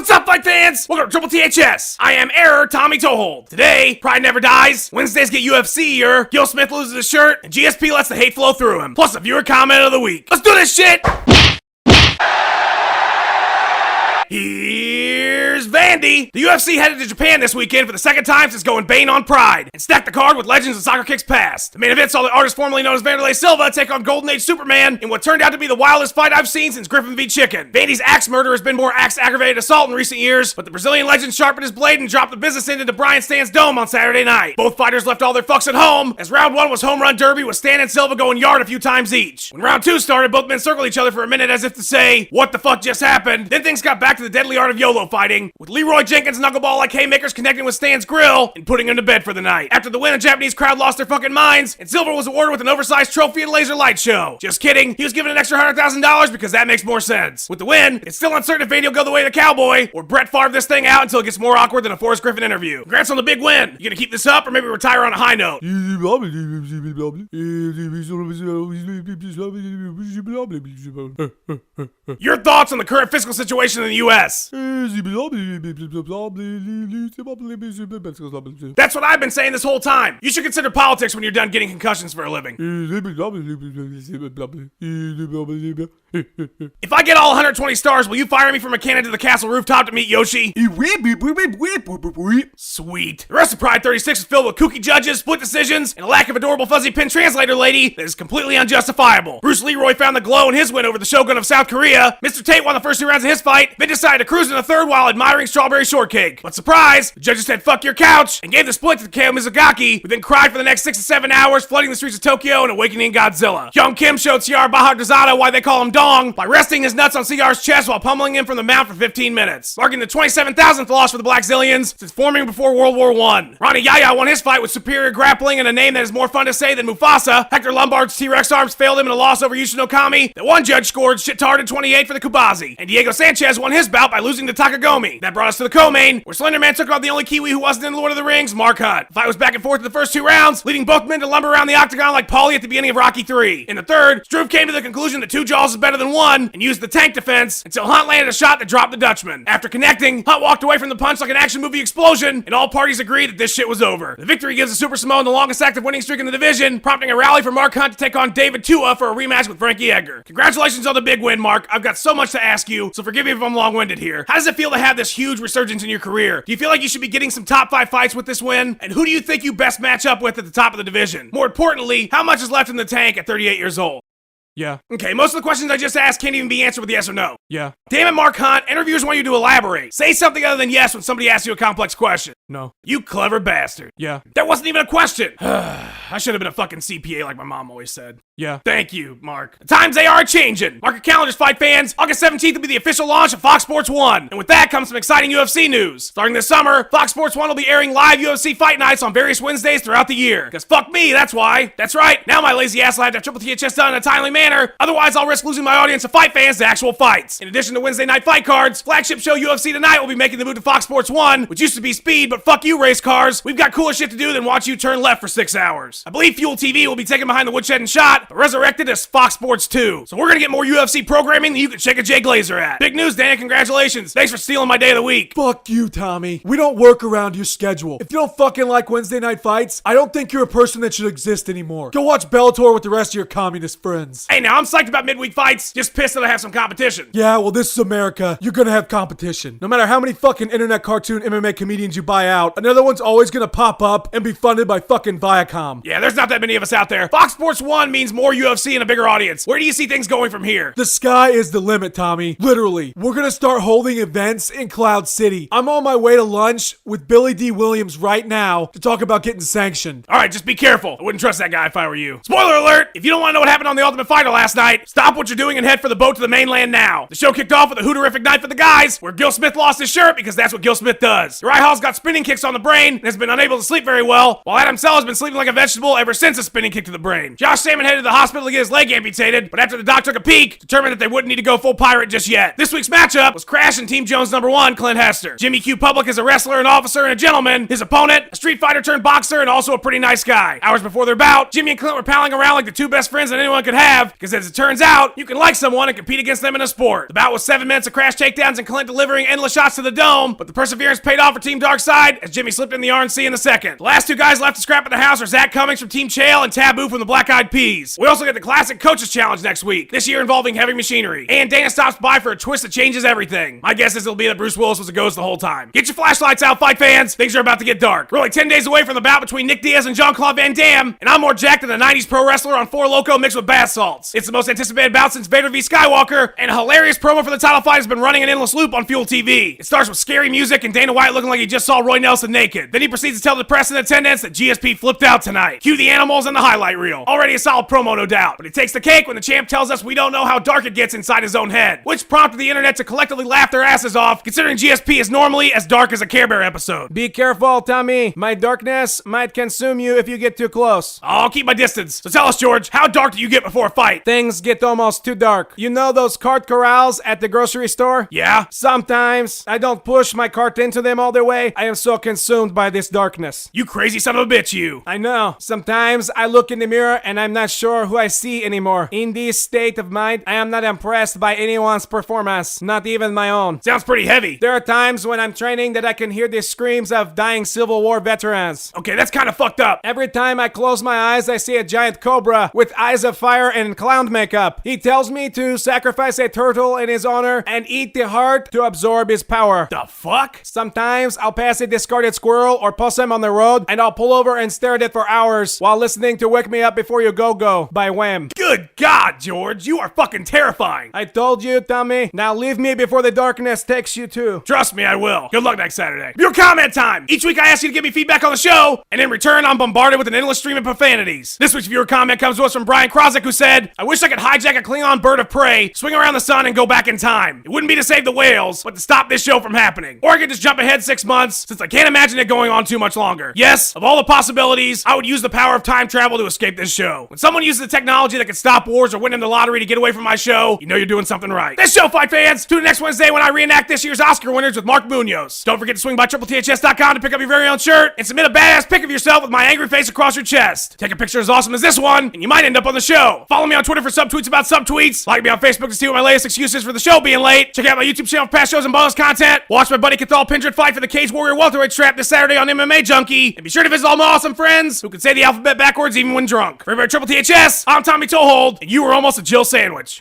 What's up, fight fans? Welcome to Triple THS. I am Error Tommy Toehold. Today, Pride Never Dies, Wednesdays get UFC-er, Gil Smith loses his shirt, and GSP lets the hate flow through him. Plus a viewer comment of the week. Let's do this shit! Here's Vandy. The UFC headed to Japan this weekend for the second time since going Bane on Pride, and stacked the card with legends of soccer kicks past. The main event saw the artist formerly known as Vanderlei Silva take on Golden Age Superman in what turned out to be the wildest fight I've seen since Griffin v. Chicken. Vandy's axe murder has been more axe-aggravated assault in recent years, but the Brazilian legend sharpened his blade and dropped the business into Brian Stan's dome on Saturday night. Both fighters left all their fucks at home, as round one was home run derby with Stan and Silva going yard a few times each. When round two started, both men circled each other for a minute as if to say, what the fuck just happened? Then things got back to the deadly art of YOLO fighting, with Leroy Jenkins knuckleball like haymakers connecting with Stan's grill and putting him to bed for the night. After the win, the Japanese crowd lost their fucking minds, and Silver was awarded with an oversized trophy and laser light show. Just kidding, he was given an extra $100,000 because that makes more sense. With the win, it's still uncertain if Vandy will go the way of the Cowboy, or Brett Favre this thing out until it gets more awkward than a Forrest Griffin interview. Congrats on the big win. You gonna keep this up, or maybe retire on a high note? Your thoughts on the current fiscal situation in the U.S.? That's what I've been saying this whole time. You should consider politics when you're done getting concussions for a living. If I get all 120 stars, will you fire me from a cannon to the castle rooftop to meet Yoshi? Sweet. The rest of Pride 36 is filled with kooky judges, split decisions, and a lack of adorable fuzzy pin translator lady that is completely unjustifiable. Bruce Leroy found the glow in his win over the Shogun of South Korea. Mr. Tate won the first two rounds of his fight, then decided to cruise in the third while admiring strawberry shortcake. But surprise, the judges said fuck your couch and gave the split to Takeo Mizugaki, who then cried for the next 6 to 7 hours, flooding the streets of Tokyo and awakening Godzilla. Hyung Kim showed CR Bahadrzada why they call him Dong by resting his nuts on CR's chest while pummeling him from the mount for 15 minutes, marking the 27,000th loss for the Black Zillions since forming before World War I. Ronnie Yaya won his fight with superior grappling and a name that is more fun to say than Mufasa. Hector Lombard's T-Rex arms failed him in a loss over Yushin Okami that one judge scored shit-tarded 28 for the Kubazi. And Diego Sanchez won his bout by losing to Takagomi. That brought us to the co-main, where Slenderman took on the only Kiwi who wasn't in Lord of the Rings, Mark Hunt. The fight was back and forth in the first 2 rounds, leading both men to lumber around the octagon like Paulie at the beginning of Rocky 3. In the third, Struve came to the conclusion that 2 jaws is better than 1 and used the tank defense until Hunt landed a shot that dropped the Dutchman. After connecting, Hunt walked away from the punch like an action movie explosion, and all parties agreed that this shit was over. The victory gives the Super Samoan the longest active winning streak in the division, prompting a rally for Mark Hunt to take on David Tua for a rematch with Frankie Edgar. Congratulations on the big win, Mark. I've got so much to ask you, so forgive me if I'm long-winded here. How does it feel to have this huge resurgence in your career? Do you feel like you should be getting some top 5 fights with this win? And who do you think you best match up with at the top of the division? More importantly, how much is left in the tank at 38 years old? Yeah. Okay, most of the questions I just asked can't even be answered with yes or no. Yeah. Damn it, Mark Hunt. Interviewers want you to elaborate. Say something other than yes when somebody asks you a complex question. No. You clever bastard. Yeah. That wasn't even a question. I should have been a fucking CPA like my mom always said. Yeah. Thank you, Mark. The times they are changing. Mark your calendars, fight fans. August 17th will be the official launch of Fox Sports 1. And with that comes some exciting UFC news. Starting this summer, Fox Sports 1 will be airing live UFC fight nights on various Wednesdays throughout the year. Because fuck me, that's why. That's right. Now my lazy ass will have to have Triple THS done in a timely manner. Otherwise, I'll risk losing my audience of fight fans to actual fights. In addition to Wednesday night fight cards, flagship show UFC Tonight will be making the move to Fox Sports 1, which used to be Speed, but fuck you, race cars. We've got cooler shit to do than watch you turn left for 6 hours. I believe Fuel TV will be taken behind the woodshed and shot, but resurrected as Fox Sports 2. So we're gonna get more UFC programming than you can shake a Jay Glazer at. Big news, Dana. Congratulations. Thanks for stealing my day of the week. Fuck you, Tommy. We don't work around your schedule. If you don't fucking like Wednesday night fights, I don't think you're a person that should exist anymore. Go watch Bellator with the rest of your communist friends. Hey, now I'm psyched about midweek fights. Just pissed that I have some competition. Yeah, well, this is America. You're gonna have competition. No matter how many fucking internet cartoon MMA comedians you buy out, another one's always gonna pop up and be funded by fucking Viacom. Yeah, there's not that many of us out there. Fox Sports 1 means more UFC and a bigger audience. Where do you see things going from here? The sky is the limit, Tommy. Literally. We're gonna start holding events in Cloud City. I'm on my way to lunch with Billy D. Williams right now to talk about getting sanctioned. Alright, just be careful. I wouldn't trust that guy if I were you. Spoiler alert! If you don't want to know what happened on The Ultimate Fighter last night, stop what you're doing and head for the boat to the mainland now. The show kicked off with a hooterific night for the guys, where Gil Smith lost his shirt because that's what Gil Smith does. Uriah Hall's got spin spinning kicks on the brain and has been unable to sleep very well, while Adam Sell has been sleeping like a vegetable ever since a spinning kick to the brain. Josh Salmon headed to the hospital to get his leg amputated, but after the doc took a peek, determined that they wouldn't need to go full pirate just yet. This week's matchup was Crash and Team Jones #1, Clint Hester. Jimmy Q Public is a wrestler, an officer, and a gentleman. His opponent, a street fighter turned boxer, and also a pretty nice guy. Hours before their bout, Jimmy and Clint were palling around like the two best friends that anyone could have, because as it turns out, you can like someone and compete against them in a sport. The bout was 7 minutes of Crash takedowns and Clint delivering endless shots to the dome, but the perseverance paid off for Team Darkside as Jimmy slipped in the RNC in the second. The last two guys left to scrap at the house are Zach Cummings from Team Chael and Taboo from the Black Eyed Peas. We also get the classic Coaches Challenge next week, this year involving heavy machinery. And Dana stops by for a twist that changes everything. My guess is it'll be that Bruce Willis was a ghost the whole time. Get your flashlights out, fight fans. Things are about to get dark. We're only 10 days away from the bout between Nick Diaz and Jean-Claude Van Damme, and I'm more jacked than a 90s pro wrestler on 4 Loko mixed with bath salts. It's the most anticipated bout since Vader v Skywalker, and a hilarious promo for the title fight has been running an endless loop on Fuel TV. It starts with scary music and Dana White looking like he just saw Roy Nelson naked. Then he proceeds to tell the press in attendance that GSP flipped out tonight. Cue the animals and the highlight reel. Already a solid promo, no doubt, but it takes the cake when the champ tells us we don't know how dark it gets inside his own head, which prompted the internet to collectively laugh their asses off, considering GSP is normally as dark as a Care Bear episode. Be careful, Tommy. My darkness might consume you if you get too close. I'll keep my distance. So tell us, George, how dark do you get before a fight? Things get almost too dark. You know those cart corrals at the grocery store? Yeah? Sometimes I don't push my cart into them all the way. I am so consumed by this darkness. You crazy son of a bitch, you. I know. Sometimes I look in the mirror and I'm not sure who I see anymore. In this state of mind, I am not impressed by anyone's performance, not even my own. Sounds pretty heavy. There are times when I'm training that I can hear the screams of dying Civil War veterans. Okay, that's kind of fucked up. Every time I close my eyes, I see a giant cobra with eyes of fire and clown makeup. He tells me to sacrifice a turtle in his honor and eat the heart to absorb his power. The fuck? Sometimes I'll pass a discarded squirrel or possum on the road and I'll pull over and stare at it for hours while listening to Wake Me Up Before You Go Go by Wham. Good God, George, you are fucking terrifying. I told you, Tommy. Now leave me before the darkness takes you too. Trust me, I will. Good luck next Saturday. Your comment time. Each week I ask you to give me feedback on the show, and in return I'm bombarded with an endless stream of profanities. This week's viewer comment comes to us from Brian Krosick, who said, I wish I could hijack a Klingon bird of prey, swing around the sun, and go back in time. It wouldn't be to save the whales, but to stop this show from happening. Or I could just jump ahead 6 months, since I can't imagine it going on too much longer. Yes, of all the possibilities, I would use the power of time travel to escape this show. When someone uses the technology that can stop wars or win in the lottery to get away from my show, you know you're doing something right. This show, fight fans! Tune in next Wednesday when I reenact this year's Oscar winners with Mark Munoz. Don't forget to swing by TripleTHS.com to pick up your very own shirt and submit a badass pic of yourself with my angry face across your chest. Take a picture as awesome as this one, and you might end up on the show. Follow me on Twitter for subtweets about subtweets. Like me on Facebook to see what my latest excuses for the show being late. Check out my YouTube channel for past shows and bonus content. Watch my buddy Cathal Pindred fight for the Cage Warrior welterweight strap this Saturday on MMA Junkie. And be sure to visit all my awesome friends who can say the alphabet backwards even when drunk. For everybody at Triple THS, I'm Tommy Toehold, and you were almost a Jill sandwich.